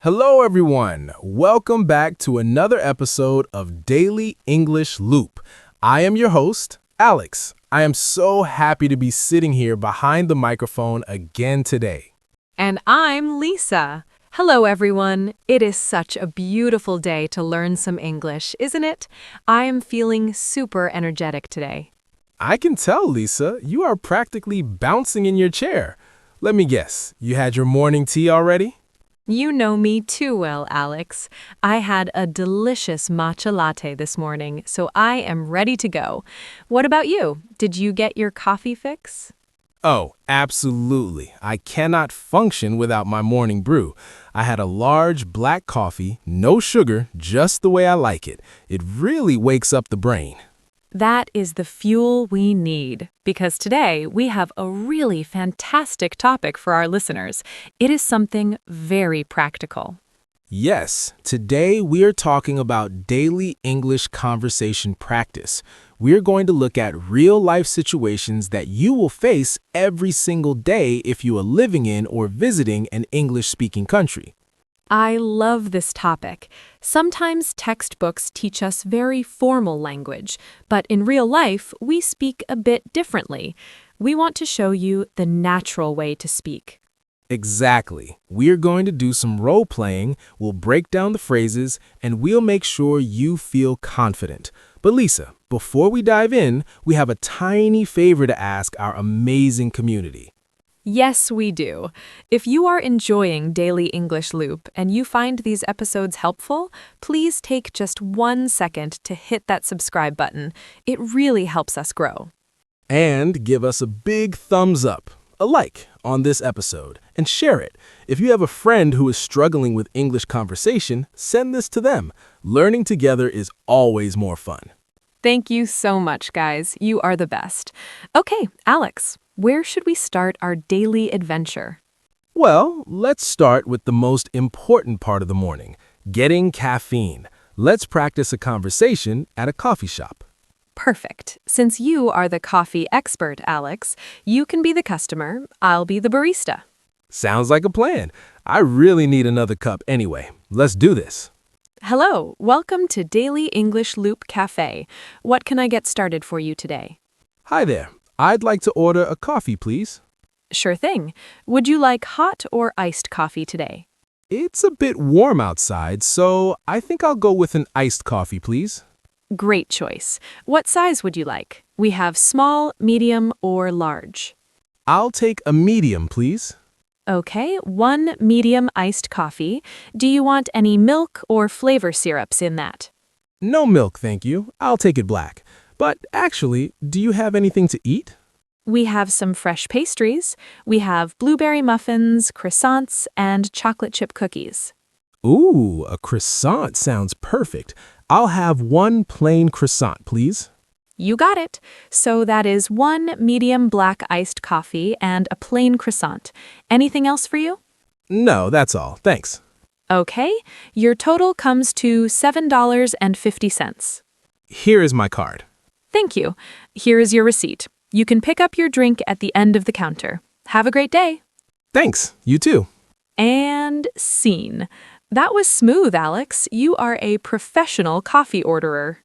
Hello, everyone. Welcome back to another episode of Daily English Loop. I am your host, Alex. I am so happy to be sitting here behind the microphone again today. And I'm Lisa. Hello, everyone. It is such a beautiful day to learn some English, isn't it? I am feeling super energetic today. I can tell, Lisa, you are practically bouncing in your chair. Let me guess, you had your morning tea already? You know me too well, Alex. I had a delicious matcha latte this morning, so I am ready to go. What about you? Did you get your coffee fix? Oh, absolutely. I cannot function without my morning brew. I had a large black coffee, no sugar, just the way I like it. It really wakes up the brain. That is the fuel we need, because today we have a really fantastic topic for our listeners. It is something very practical. Yes, today we are talking about daily English conversation practice. We're going to look at real-life situations that you will face every single day if you are living in or visiting an English-speaking country. I love this topic. Sometimes textbooks teach us very formal language, but in real life, we speak a bit differently. We want to show you the natural way to speak. Exactly. We're going to do some role-playing, we'll break down the phrases, and we'll make sure you feel confident. But Lisa, before we dive in, we have a tiny favor to ask our amazing community. Yes, we do. If you are enjoying Daily English Loop and you find these episodes helpful, please take just 1 second to hit that subscribe button. It really helps us grow. And give us a big thumbs up, a like, on this episode, and share it. If you have a friend who is struggling with English conversation, send this to them. Learning together is always more fun. Thank you so much, guys. You are the best. Okay, Alex, where should we start our daily adventure? Well, let's start with the most important part of the morning, getting caffeine. Let's practice a conversation at a coffee shop. Perfect. Since you are the coffee expert, Alex, you can be the customer, I'll be the barista. Sounds like a plan. I really need another cup anyway. Let's do this. Hello, welcome to Daily English Loop Cafe. What can I get started for you today? Hi there. I'd like to order a coffee, please. Sure thing. Would you like hot or iced coffee today? It's a bit warm outside, so I think I'll go with an iced coffee, please. Great choice. What size would you like? We have small, medium, or large. I'll take a medium, please. Okay, 1 medium iced coffee. Do you want any milk or flavor syrups in that? No milk, thank you. I'll take it black. But actually, do you have anything to eat? We have some fresh pastries. We have blueberry muffins, croissants, and chocolate chip cookies. Ooh, a croissant sounds perfect. I'll have 1 plain croissant, please. You got it. So that is 1 medium black iced coffee and a plain croissant. Anything else for you? No, that's all. Thanks. Okay, your total comes to $7.50. Here is my card. Thank you. Here is your receipt. You can pick up your drink at the end of the counter. Have a great day. Thanks. You too. And scene. That was smooth, Alex. You are a professional coffee orderer.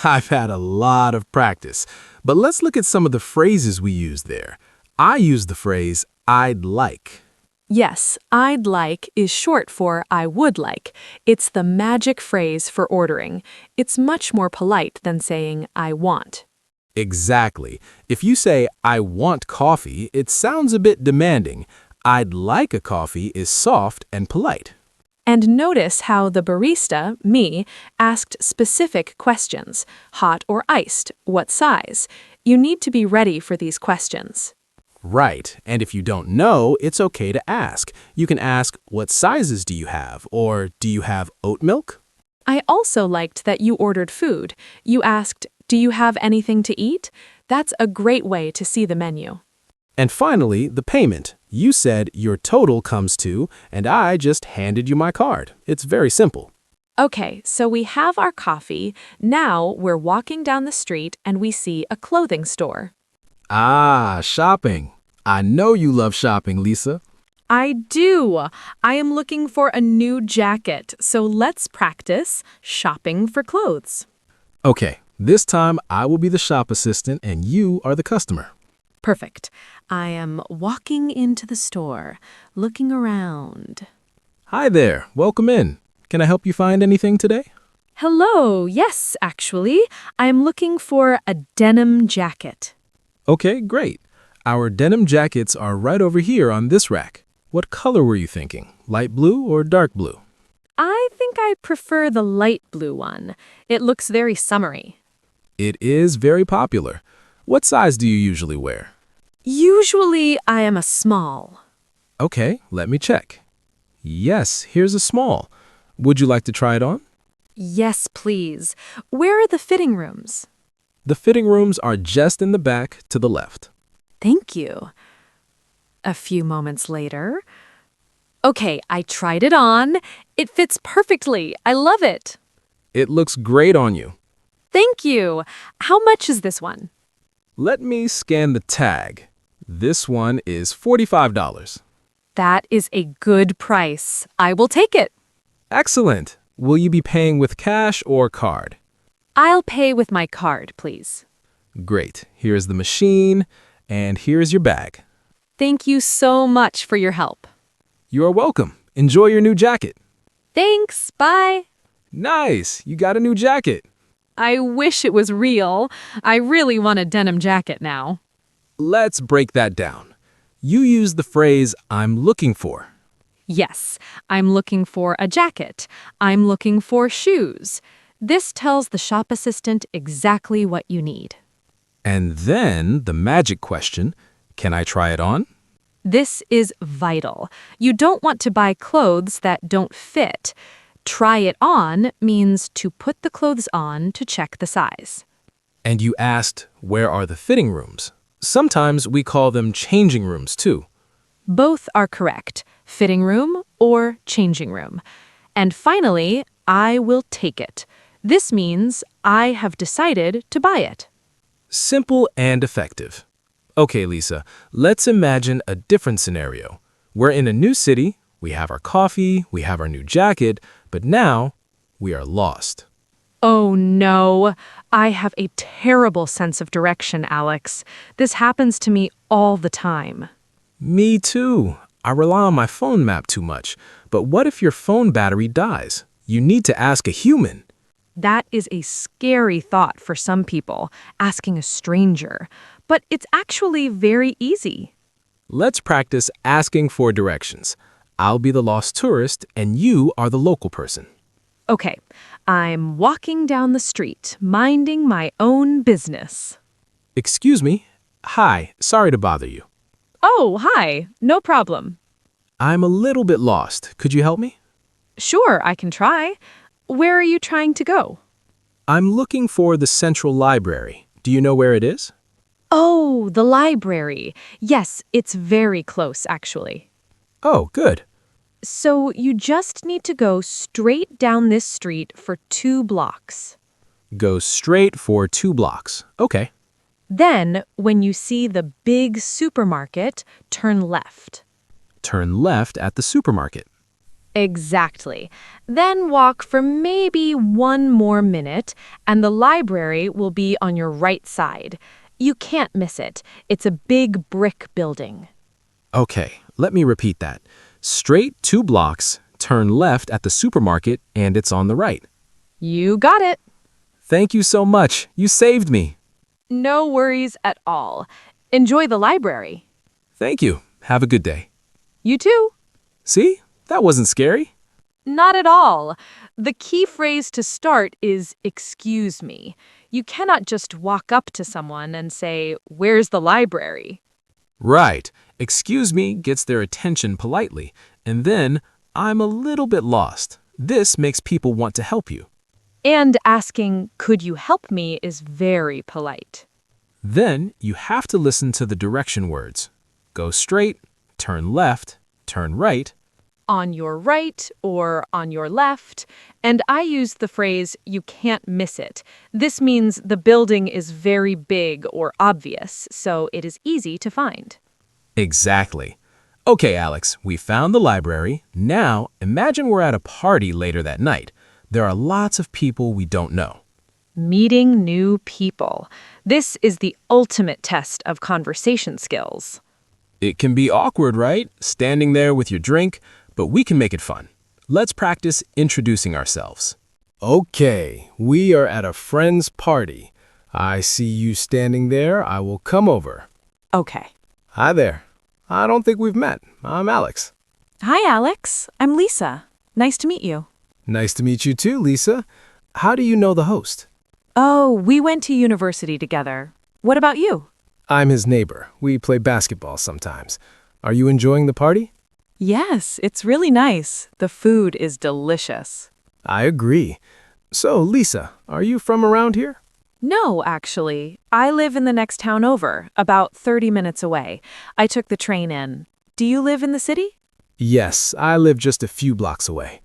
I've had a lot of practice, but let's look at some of the phrases we used there. I used the phrase, I'd like. Yes, I'd like is short for I would like. It's the magic phrase for ordering. It's much more polite than saying I want. Exactly. If you say, I want coffee, it sounds a bit demanding. I'd like a coffee is soft and polite. And notice how the barista, me, asked specific questions. Hot or iced? What size? You need to be ready for these questions. Right, and if you don't know, it's okay to ask. You can ask, what sizes do you have? Or do you have oat milk? I also liked that you ordered food. You asked, do you have anything to eat? That's a great way to see the menu. And finally, the payment. You said your total comes to, and I just handed you my card. It's very simple. Okay, so we have our coffee. Now we're walking down the street and we see a clothing store. Ah, shopping. I know you love shopping, Lisa. I do. I am looking for a new jacket, so let's practice shopping for clothes. Okay, this time I will be the shop assistant and you are the customer. Perfect. I am walking into the store, looking around. Hi there, welcome in. Can I help you find anything today? Hello, yes, actually. I am looking for a denim jacket. Okay, great. Our denim jackets are right over here on this rack. What color were you thinking? Light blue or dark blue? I think I prefer the light blue one. It looks very summery. It is very popular. What size do you usually wear? Usually, I am a small. Okay, let me check. Yes, here's a small. Would you like to try it on? Yes, please. Where are the fitting rooms? The fitting rooms are just in the back to the left. Thank you. A few moments later. Okay, I tried it on. It fits perfectly. I love it. It looks great on you. Thank you. How much is this one? Let me scan the tag. This one is $45. That is a good price. I will take it. Excellent. Will you be paying with cash or card? I'll pay with my card, please. Great. Here's the machine, and here's your bag. Thank you so much for your help. You are welcome. Enjoy your new jacket. Thanks. Bye. Nice. You got a new jacket. I wish it was real. I really want a denim jacket now. Let's break that down. You use the phrase, I'm looking for. Yes, I'm looking for a jacket. I'm looking for shoes. This tells the shop assistant exactly what you need. And then the magic question, can I try it on? This is vital. You don't want to buy clothes that don't fit. Try it on means to put the clothes on to check the size. And you asked, where are the fitting rooms? Sometimes we call them changing rooms too. Both are correct, fitting room or changing room. And finally, I will take it. This means I have decided to buy it. Simple and effective. Okay, Lisa, let's imagine a different scenario. We're in a new city, we have our coffee, we have our new jacket, but now we are lost. Oh no, I have a terrible sense of direction, Alex. This happens to me all the time. Me too. I rely on my phone map too much. But what if your phone battery dies? You need to ask a human. That is a scary thought for some people, asking a stranger. But it's actually very easy. Let's practice asking for directions. I'll be the lost tourist and you are the local person. Okay, I'm walking down the street, minding my own business. Excuse me. Hi, sorry to bother you. Oh, hi. No problem. I'm a little bit lost. Could you help me? Sure, I can try. Where are you trying to go? I'm looking for the central library. Do you know where it is? Oh, the library. Yes, it's very close, actually. Oh, good. So you just need to go straight down this street for 2 blocks. Go straight for 2 blocks. Okay. Then, when you see the big supermarket, turn left. Turn left at the supermarket. Exactly. Then walk for maybe 1 more minute, and the library will be on your right side. You can't miss it. It's a big brick building. Okay, let me repeat that. Straight 2 blocks, turn left at the supermarket, and it's on the right. You got it. Thank you so much. You saved me. No worries at all. Enjoy the library. Thank you. Have a good day. You too. See? That wasn't scary. Not at all. The key phrase to start is excuse me. You cannot just walk up to someone and say, "Where's the library?" Right. Excuse me gets their attention politely, and then I'm a little bit lost. This makes people want to help you. And asking, "Could you help me?" is very polite. Then you have to listen to the direction words. Go straight, turn left, turn right. On your right or on your left. And I use the phrase, "you can't miss it." This means the building is very big or obvious, so it is easy to find. Exactly. Okay, Alex, we found the library. Now, imagine we're at a party later that night. There are lots of people we don't know. Meeting new people. This is the ultimate test of conversation skills. It can be awkward, right? Standing there with your drink, but we can make it fun. Let's practice introducing ourselves. Okay, we are at a friend's party. I see you standing there. I will come over. Okay. Hi there. I don't think we've met. I'm Alex. Hi, Alex. I'm Lisa. Nice to meet you. Nice to meet you too, Lisa. How do you know the host? Oh, we went to university together. What about you? I'm his neighbor. We play basketball sometimes. Are you enjoying the party? Yes, it's really nice. The food is delicious. I agree. So, Lisa, are you from around here? No, actually. I live in the next town over, about 30 minutes away. I took the train in. Do you live in the city? Yes, I live just a few blocks away.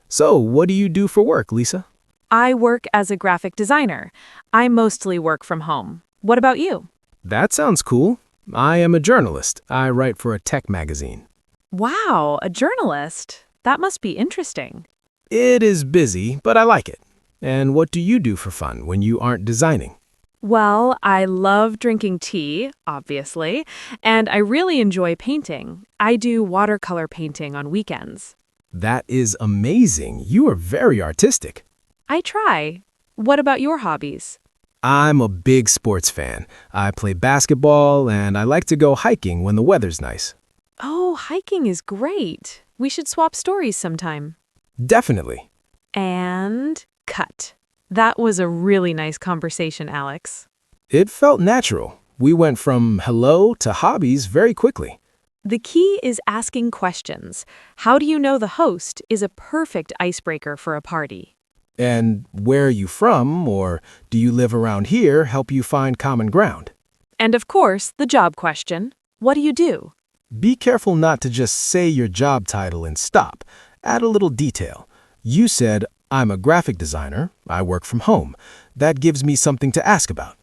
So, what do you do for work, Lisa? I work as a graphic designer. I mostly work from home. What about you? That sounds cool. I am a journalist. I write for a tech magazine. Wow, a journalist. That must be interesting. It is busy, but I like it. And what do you do for fun when you aren't designing? Well, I love drinking tea, obviously, and I really enjoy painting. I do watercolor painting on weekends. That is amazing. You are very artistic. I try. What about your hobbies? I'm a big sports fan. I play basketball and I like to go hiking when the weather's nice. Oh, hiking is great. We should swap stories sometime. Definitely. And cut. That was a really nice conversation, Alex. It felt natural. We went from hello to hobbies very quickly. The key is asking questions. How do you know the host is a perfect icebreaker for a party? And where are you from, or do you live around here, help you find common ground? And of course, the job question. What do you do? Be careful not to just say your job title and stop. Add a little detail. You said, I'm a graphic designer. I work from home. That gives me something to ask about.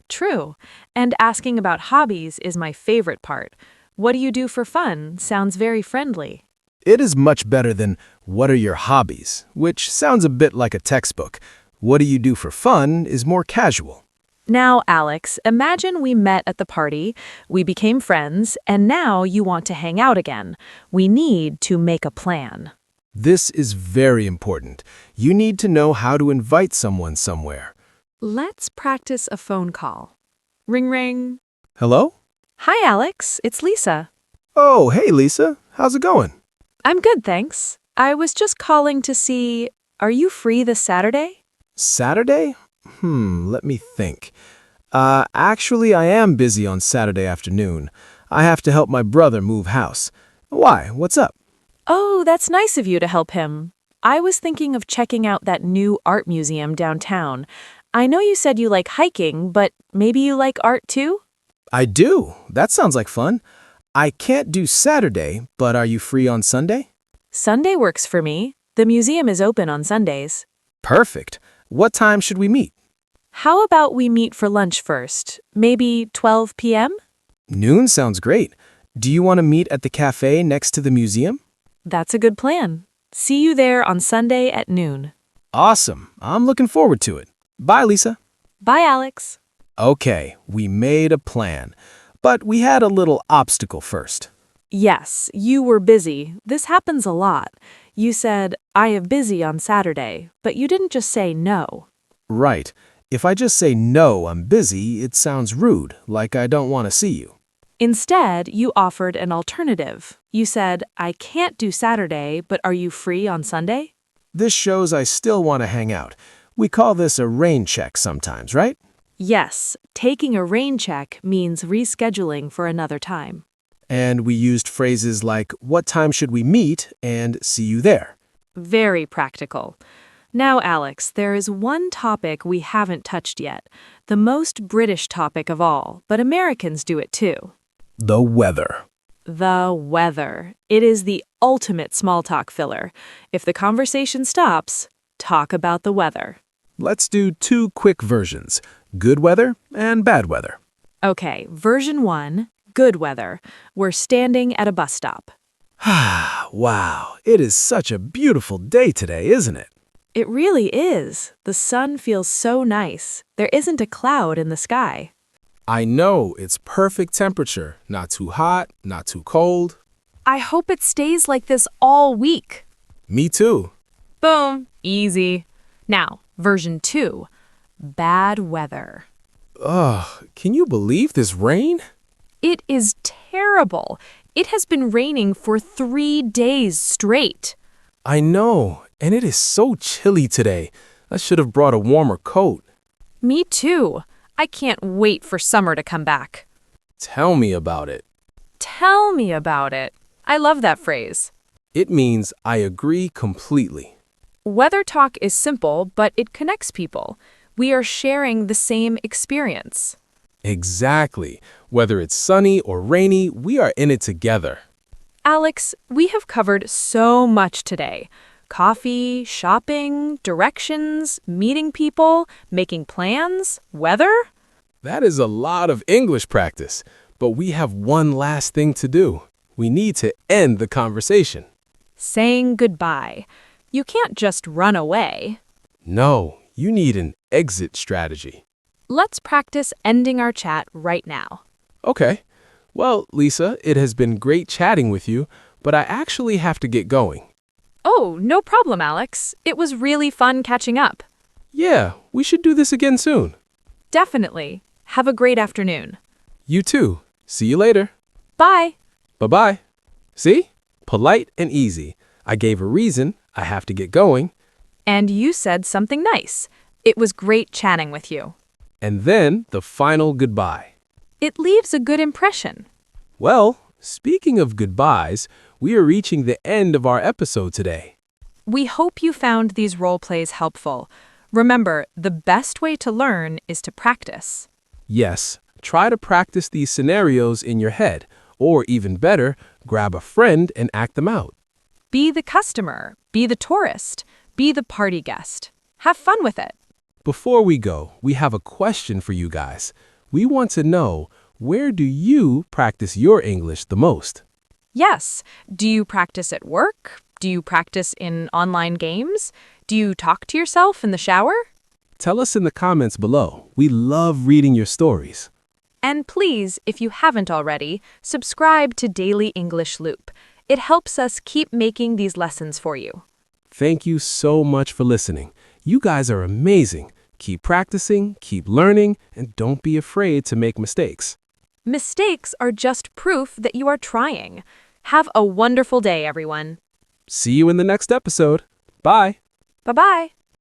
True. And asking about hobbies is my favorite part. What do you do for fun? Sounds very friendly. It is much better than, what are your hobbies? Which sounds a bit like a textbook. What do you do for fun is more casual. Now, Alex, imagine we met at the party, we became friends, and now you want to hang out again. We need to make a plan. This is very important. You need to know how to invite someone somewhere. Let's practice a phone call. Ring, ring. Hello? Hi, Alex. It's Lisa. Oh, hey, Lisa. How's it going? I'm good, thanks. I was just calling to see, are you free this Saturday? Saturday? Let me think. Actually, I am busy on Saturday afternoon. I have to help my brother move house. Why? What's up? Oh, that's nice of you to help him. I was thinking of checking out that new art museum downtown. I know you said you like hiking, but maybe you like art too? I do. That sounds like fun. I can't do Saturday, but are you free on Sunday? Sunday works for me. The museum is open on Sundays. Perfect. What time should we meet? How about we meet for lunch first? Maybe 12 p.m.? Noon sounds great. Do you want to meet at the cafe next to the museum? That's a good plan. See you there on Sunday at noon. Awesome. I'm looking forward to it. Bye, Lisa. Bye, Alex. Okay, we made a plan. But we had a little obstacle first. Yes, you were busy. This happens a lot. You said, I am busy on Saturday, but you didn't just say no. Right. If I just say no, I'm busy, it sounds rude, like I don't want to see you. Instead, you offered an alternative. You said, I can't do Saturday, but are you free on Sunday? This shows I still want to hang out. We call this a rain check sometimes, right? Yes, taking a rain check means rescheduling for another time. And we used phrases like, what time should we meet, and see you there. Very practical. Now, Alex, there is one topic we haven't touched yet, the most British topic of all, but Americans do it too. The weather. The weather. It is the ultimate small talk filler. If the conversation stops, talk about the weather. Let's do 2 quick versions, good weather and bad weather. Okay, version 1, good weather. We're standing at a bus stop. Wow, it is such a beautiful day today, isn't it? It really is. The sun feels so nice. There isn't a cloud in the sky. I know, it's perfect temperature. Not too hot, not too cold. I hope it stays like this all week. Me too. Boom. Easy. Now, version 2. Bad weather. Ugh, can you believe this rain? It is terrible. It has been raining for 3 days straight. I know, and it is so chilly today. I should have brought a warmer coat. Me too. I can't wait for summer to come back. Tell me about it. Tell me about it. I love that phrase. It means I agree completely. Weather talk is simple, but it connects people. We are sharing the same experience. Exactly. Whether it's sunny or rainy, we are in it together. Alex, we have covered so much today. Coffee, shopping, directions, meeting people, making plans, weather. That is a lot of English practice, but we have one last thing to do. We need to end the conversation. Saying goodbye. You can't just run away. No, you need an exit strategy. Let's practice ending our chat right now. Okay. Well, Lisa, it has been great chatting with you, but I actually have to get going. Oh, no problem, Alex. It was really fun catching up. Yeah, we should do this again soon. Definitely. Have a great afternoon. You too. See you later. Bye. Bye-bye. See? Polite and easy. I gave a reason. I have to get going. And you said something nice. It was great chatting with you. And then the final goodbye. It leaves a good impression. Well, speaking of goodbyes, we are reaching the end of our episode today. We hope you found these role plays helpful. Remember, the best way to learn is to practice. Yes, try to practice these scenarios in your head, or even better, grab a friend and act them out. Be the customer, be the tourist, be the party guest. Have fun with it. Before we go, we have a question for you guys. We want to know, where do you practice your English the most? Yes. Do you practice at work? Do you practice in online games? Do you talk to yourself in the shower? Tell us in the comments below. We love reading your stories. And please, if you haven't already, subscribe to Daily English Loop. It helps us keep making these lessons for you. Thank you so much for listening. You guys are amazing. Keep practicing, keep learning, and don't be afraid to make mistakes. Mistakes are just proof that you are trying. Have a wonderful day, everyone. See you in the next episode. Bye. Bye-bye.